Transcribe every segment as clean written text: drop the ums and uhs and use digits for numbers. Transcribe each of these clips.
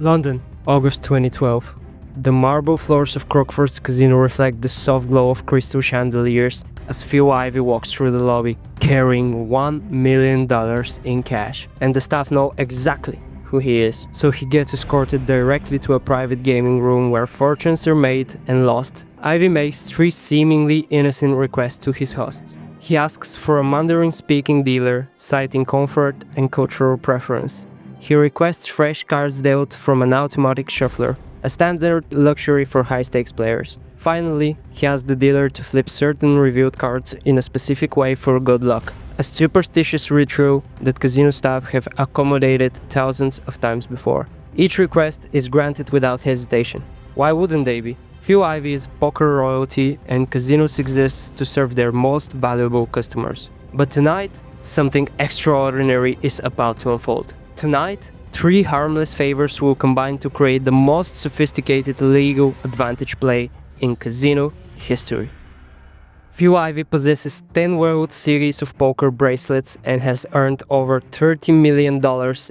London, August 2012. The marble floors of Crockford's casino reflect the soft glow of crystal chandeliers as Phil Ivey walks through the lobby, carrying $1 million in cash. And the staff know exactly who he is, so he gets escorted directly to a private gaming room where fortunes are made and lost. Ivey makes 3 seemingly innocent requests to his hosts. He asks for a Mandarin-speaking dealer, citing comfort and cultural preference. He requests fresh cards dealt from an automatic shuffler, a standard luxury for high-stakes players. Finally, he asks the dealer to flip certain revealed cards in a specific way for good luck, a superstitious ritual that casino staff have accommodated thousands of times before. Each request is granted without hesitation. Why wouldn't they be? Phil Ivey is poker royalty, and casinos exist to serve their most valuable customers. But tonight, something extraordinary is about to unfold. Tonight, 3 harmless favors will combine to create the most sophisticated legal advantage play in casino history. Phil Ivey possesses 10 World Series of Poker bracelets and has earned over $30 million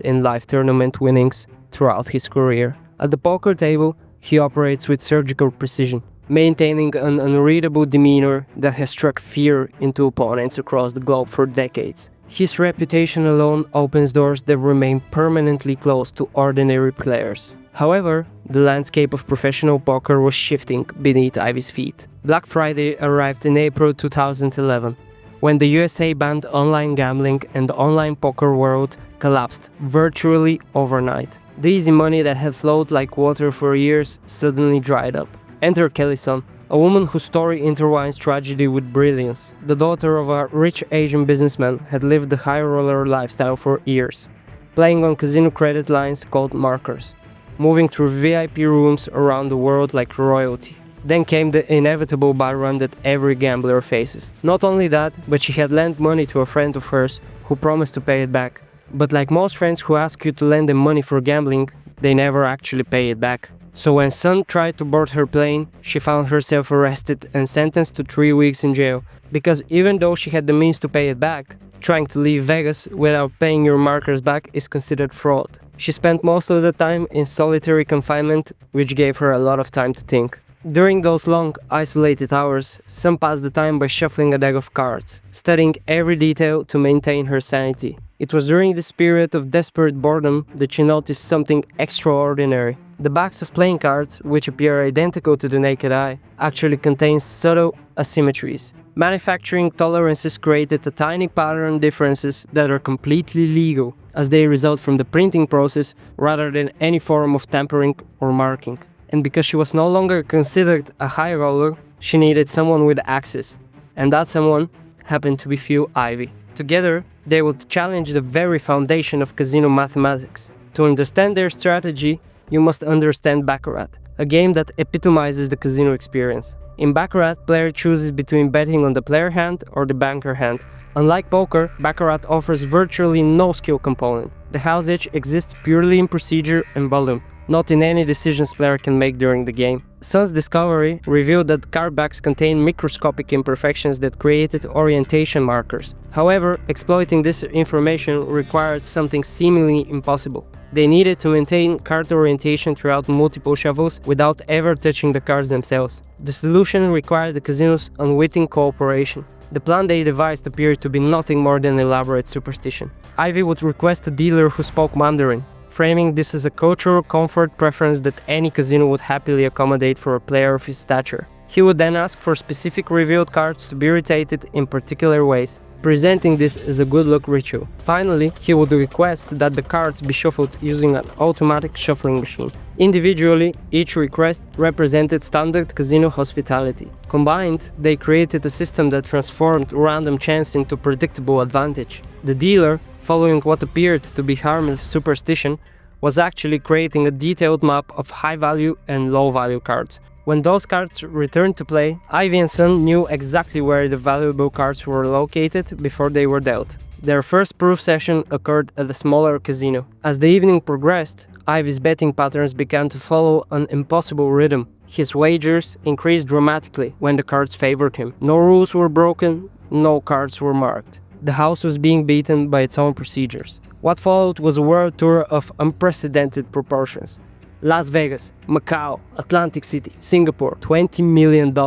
in live tournament winnings throughout his career. At the poker table, he operates with surgical precision, maintaining an unreadable demeanor that has struck fear into opponents across the globe for decades. His reputation alone opens doors that remain permanently closed to ordinary players. However, the landscape of professional poker was shifting beneath Ivey's feet. Black Friday arrived in April 2011, when the USA banned online gambling and the online poker world collapsed virtually overnight. The easy money that had flowed like water for years suddenly dried up. Enter Kelly Sun, a woman whose story intertwines tragedy with brilliance. The daughter of a rich Asian businessman, had lived the high-roller lifestyle for years, playing on casino credit lines called markers, moving through VIP rooms around the world like royalty. Then came the inevitable buy run that every gambler faces. Not only that, but she had lent money to a friend of hers who promised to pay it back. But like most friends who ask you to lend them money for gambling, they never actually pay it back. So when Sun tried to board her plane, she found herself arrested and sentenced to 3 weeks in jail, because even though she had the means to pay it back, trying to leave Vegas without paying your markers back is considered fraud. She spent most of the time in solitary confinement, which gave her a lot of time to think. During those long, isolated hours, Sun passed the time by shuffling a deck of cards, studying every detail to maintain her sanity. It was during this period of desperate boredom that she noticed something extraordinary. The backs of playing cards, which appear identical to the naked eye, actually contain subtle asymmetries. Manufacturing tolerances created a tiny pattern differences that are completely legal, as they result from the printing process rather than any form of tampering or marking. And because she was no longer considered a high roller, she needed someone with access. And that someone happened to be Phil Ivey. Together, they would challenge the very foundation of casino mathematics. To understand their strategy, you must understand Baccarat, a game that epitomizes the casino experience. In Baccarat, player chooses between betting on the player hand or the banker hand. Unlike poker, Baccarat offers virtually no skill component. The house edge exists purely in procedure and volume, not in any decisions player can make during the game. Sun's discovery revealed that card backs contain microscopic imperfections that created orientation markers. However, exploiting this information required something seemingly impossible. They needed to maintain card orientation throughout multiple shuffles without ever touching the cards themselves. The solution required the casino's unwitting cooperation. The plan they devised appeared to be nothing more than elaborate superstition. Ivey would request a dealer who spoke Mandarin, framing this as a cultural comfort preference that any casino would happily accommodate for a player of his stature. He would then ask for specific revealed cards to be rotated in particular ways, presenting this as a good luck ritual. Finally, he would request that the cards be shuffled using an automatic shuffling machine. Individually, each request represented standard casino hospitality. Combined, they created a system that transformed random chance into predictable advantage. The dealer, following what appeared to be harmless superstition, was actually creating a detailed map of high-value and low-value cards. When those cards returned to play, Ivey and Sun knew exactly where the valuable cards were located before they were dealt. Their first proof session occurred at a smaller casino. As the evening progressed, Ivey's betting patterns began to follow an impossible rhythm. His wagers increased dramatically when the cards favored him. No rules were broken, no cards were marked. The house was being beaten by its own procedures. What followed was a world tour of unprecedented proportions. Las Vegas, Macau, Atlantic City, Singapore, $20 million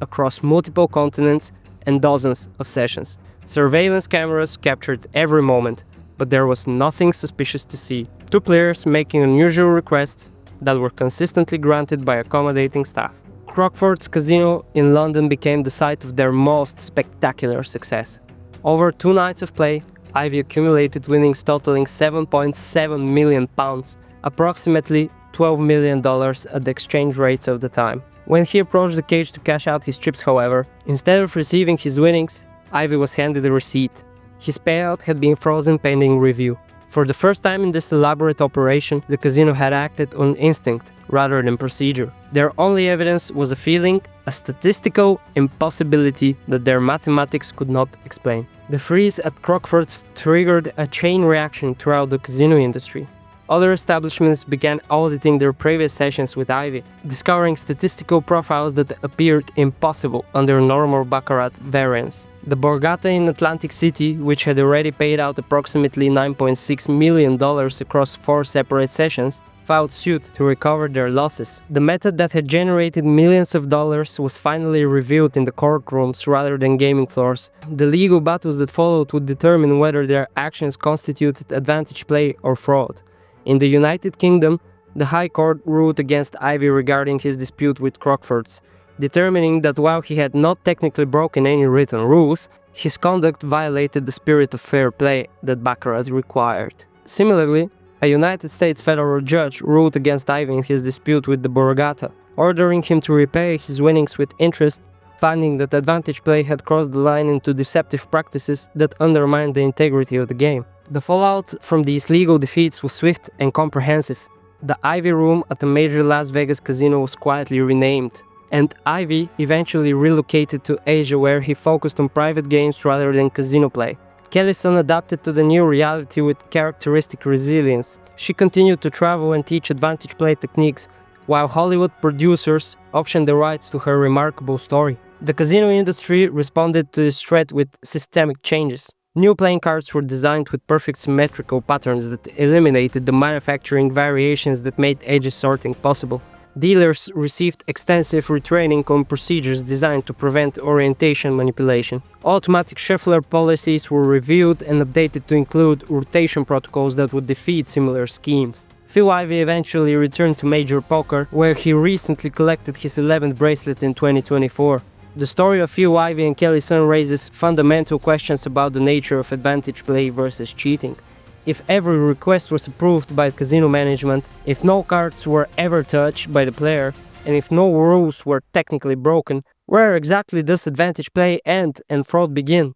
across multiple continents and dozens of sessions. Surveillance cameras captured every moment, but there was nothing suspicious to see. Two players making unusual requests that were consistently granted by accommodating staff. Crockford's casino in London became the site of their most spectacular success. Over 2 nights of play, Ivey accumulated winnings totaling £7.7 million, approximately $12 million at the exchange rates of the time. When he approached the cage to cash out his chips, however, instead of receiving his winnings, Ivey was handed a receipt. His payout had been frozen pending review. For the first time in this elaborate operation, the casino had acted on instinct rather than procedure. Their only evidence was a feeling, a statistical impossibility that their mathematics could not explain. The freeze at Crockford's triggered a chain reaction throughout the casino industry. Other establishments began auditing their previous sessions with Ivey, discovering statistical profiles that appeared impossible under normal baccarat variance. The Borgata in Atlantic City, which had already paid out approximately $9.6 million across 4 separate sessions, filed suit to recover their losses. The method that had generated millions of dollars was finally revealed in the courtrooms rather than gaming floors. The legal battles that followed would determine whether their actions constituted advantage play or fraud. In the United Kingdom, the High Court ruled against Ivey regarding his dispute with Crockford's, determining that while he had not technically broken any written rules, his conduct violated the spirit of fair play that baccarat required. Similarly, a United States federal judge ruled against Ivey in his dispute with the Borgata, ordering him to repay his winnings with interest, finding that advantage play had crossed the line into deceptive practices that undermined the integrity of the game. The fallout from these legal defeats was swift and comprehensive. The Ivey Room at a major Las Vegas casino was quietly renamed, and Ivey eventually relocated to Asia, where he focused on private games rather than casino play. Kellison adapted to the new reality with characteristic resilience. She continued to travel and teach advantage play techniques, while Hollywood producers optioned the rights to her remarkable story. The casino industry responded to this threat with systemic changes. New playing cards were designed with perfect symmetrical patterns that eliminated the manufacturing variations that made edge sorting possible. Dealers received extensive retraining on procedures designed to prevent orientation manipulation. Automatic shuffler policies were reviewed and updated to include rotation protocols that would defeat similar schemes. Phil Ivey eventually returned to Major Poker, where he recently collected his 11th bracelet in 2024. The story of Phil Ivey and Kellison raises fundamental questions about the nature of advantage play versus cheating. If every request was approved by casino management, if no cards were ever touched by the player, and if no rules were technically broken, where exactly does advantage play end and fraud begin?